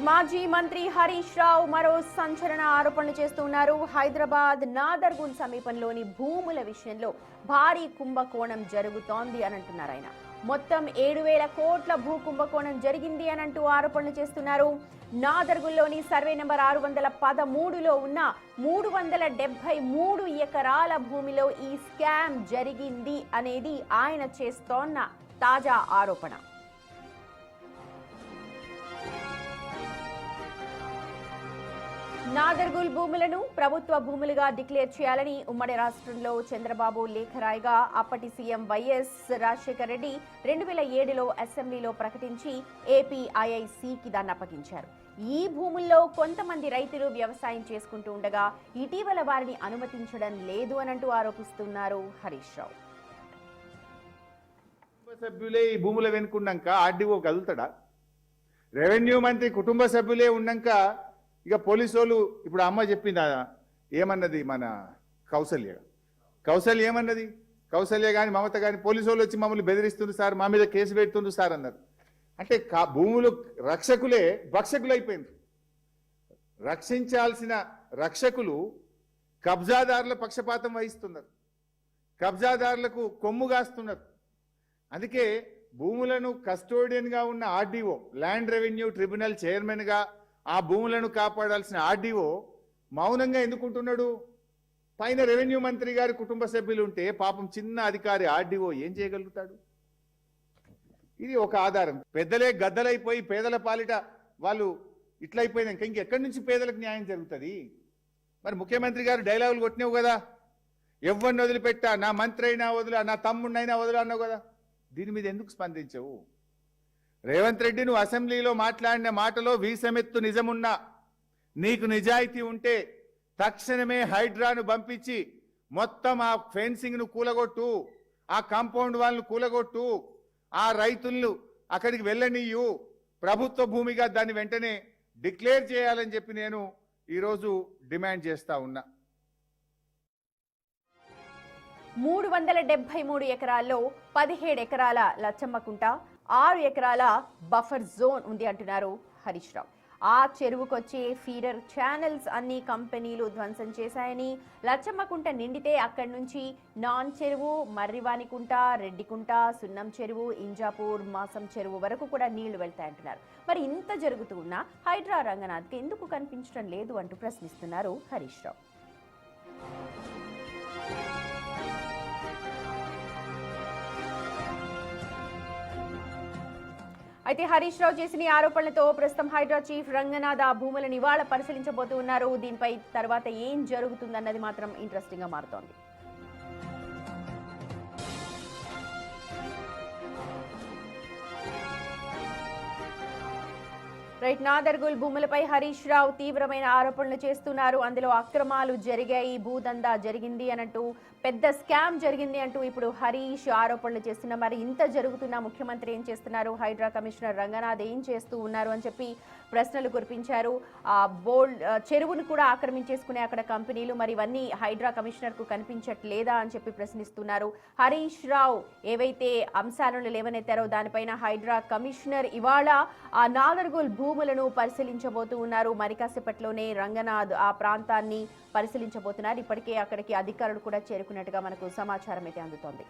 మాజీ మంత్రి హరీష్ రావు మరో సంచలన ఆరోపణలు చేస్తున్నారు. హైదరాబాద్ నాదర్గుల్ సమీపంలోని భూముల విషయంలో భారీ కుంభకోణం జరుగుతోంది అని అంటున్నారు. ఆయన మొత్తం 7,000 కోట్ల భూ కుంభకోణం జరిగింది అని అంటూ ఆరోపణలు చేస్తున్నారు. నాదర్గుల్లోని సర్వే నెంబర్ 613లో ఉన్న 373 ఎకరాల భూమిలో ఈ స్కామ్ జరిగింది అనేది ఆయన చేస్తోన్న తాజా ఆరోపణ. నాదర్గుల్ భూములను ప్రభుత్వ భూములుగా డిక్లేర్ చేయాలని ఉమ్మడి రాష్ట్రంలో చంద్రబాబు లేఖ రాయగా అప్పటి సీఎం వైఎస్ రాజశేఖర రెడ్డి 2007లో అసెంబ్లీలో ప్రకటించి ఏపీఐఐసికి దాన్ని అప్పగించారు. ఈ భూముల్లో కొంతమంది రైతులు వ్యవసాయం చేసుకుంటూ ఉండగా ఇటీవల వారిని అనుమతించడం లేదు అనంటూ ఆరోపిస్తున్నారు హరీష్ రావు. సభ్యులే ఈ భూముల వెనుకున్నాక ఆర్డీఓ కదులుతాడా? రెవెన్యూ మంత్రి కుటుంబ సభ్యులే ఉన్నాక ఇక పోలీసు వాళ్ళు ఇప్పుడు అమ్మ చెప్పింది ఏమన్నది, మన కౌసల్య ఏమన్నది? కౌసల్య కానీ మమత కానీ పోలీసు వాళ్ళు వచ్చి మమ్మల్ని బెదిరిస్తుంది సార్, మా మీద కేసు పెడుతుంది సార్ అన్నారు. అంటే భూములు రక్షకులే భక్షకులు అయిపోయింది. రక్షించాల్సిన రక్షకులు కబ్జాదారుల పక్షపాతం వహిస్తున్నారు, కబ్జాదారులకు కొమ్ము కాస్తున్నారు. అందుకే భూములను కస్టోడియన్గా ఉన్న ఆర్డీఓ, ల్యాండ్ రెవెన్యూ ట్రిబ్యునల్ చైర్మన్గా ఆ భూములను కాపాడాల్సిన ఆర్డీఓ మౌనంగా ఎందుకుంటున్నాడు? పైన రెవెన్యూ మంత్రి గారి కుటుంబ సభ్యులు ఉంటే పాపం చిన్న అధికారి ఆర్డీఓ ఏం చేయగలుగుతాడు? ఇది ఒక ఆధారం. పెద్దలే గద్దలైపోయి పేదల పాలిట వాళ్ళు ఇట్లయిపోయినాక ఇంకెక్కడి నుంచి పేదలకు న్యాయం జరుగుతుంది? మరి ముఖ్యమంత్రి గారు డైలాగులు కొట్టినావు కదా, ఎవరిని వదిలిపెట్టా, నా మంత్రి అయినా వదిలా, నా తమ్ముడినైనా వదిలా అన్నావు కదా, దీని మీద ఎందుకు స్పందించవు? రేవంత్ రెడ్డి నువ్వు అసెంబ్లీలో మాట్లాడిన మాటలో వీసమెత్తు నిజమున్నా, నీకు నిజాయితీ ఉంటే తక్షణమే హైడ్రాను పంపించి మొత్తం ఆ ఫెన్సింగ్ను కూలగొట్టు, ఆ కాంపౌండ్ వాళ్ళను కూలగొట్టు, ఆ రైతులను అక్కడికి వెళ్ళనీయు, ప్రభుత్వ భూమిగా దాన్ని వెంటనే డిక్లేర్ చేయాలని చెప్పి నేను ఈరోజు డిమాండ్ చేస్తా ఉన్నా. 373 ఎకరాల్లో 17 ఎకరాల లచ్చమ్మకుంట, 6 ఎకరాల బఫర్ జోన్ ఉంది అంటున్నారు హరీష్ రావు. ఆ చెరువుకొచ్చే ఫీడర్ ఛానల్స్ అన్ని కంపెనీలు ధ్వంసం చేశాయని, లచ్చమ్మకుంట నిండితే అక్కడి నుంచి నాన్ చెరువు, మర్రివానికుంట, రెడ్డికుంట, సున్నం చెరువు, ఇంజాపూర్, మాసం చెరువు వరకు కూడా నీళ్లు వెళ్తాయంటున్నారు. మరి ఇంత జరుగుతూ ఉన్నా హైడ్రా రంగనాథ్కి ఎందుకు కనిపించడం లేదు అంటూ ప్రశ్నిస్తున్నారు హరీష్ రావు. అయితే హరీష్ రావు చేసిన ఆరోపణలతో ప్రస్తుతం హైడ్రా చీఫ్ రంగనాథ్ ఆ భూములను ఇవాళ పరిశీలించబోతూ ఉన్నారు. దీనిపై తర్వాత ఏం జరుగుతుందన్నది మాత్రం ఇంట్రెస్టింగ్ గా మారుతోంది. నాదర్గుల్ భూములపై హరీష్ రావు తీవ్రమైన ఆరోపణలు చేస్తున్నారు. అందులో అక్రమాలు జరిగాయి, భూదందా జరిగింది అనంటూ, పెద్ద స్కామ్ జరిగింది అంటూ ఇప్పుడు హరీష్ ఆరోపణలు చేస్తున్నారు. మరి ఇంత జరుగుతున్నా ముఖ్యమంత్రి ఏం చేస్తున్నారు, హైడ్రా కమిషనర్ రంగనాథ్ ఏం చేస్తూ ఉన్నారు అని చెప్పి ప్రశ్నలు కురిపించారు. ఆ చెరువును కూడా ఆక్రమించేసుకునే అక్కడ కంపెనీలు, మరి ఇవన్నీ హైడ్రా కమిషనర్ కు కనిపించట్లేదా అని చెప్పి ప్రశ్నిస్తున్నారు. హరీష్ రావు ఏవైతే అంశాలను లేవనెత్తారో దానిపైన హైడ్రా కమిషనర్ ఇవాళ ఆ నాదర్గుల్ భూములను పరిశీలించబోతూ ఉన్నారు. మరి కాసేపట్లోనే రంగనాథ్ ఆ ప్రాంతాన్ని పరిశీలించబోతున్నారు. ఇప్పటికే అక్కడికి అధికారులు కూడా చేరుకున్నట్టుగా మనకు సమాచారం అయితే అందుతోంది.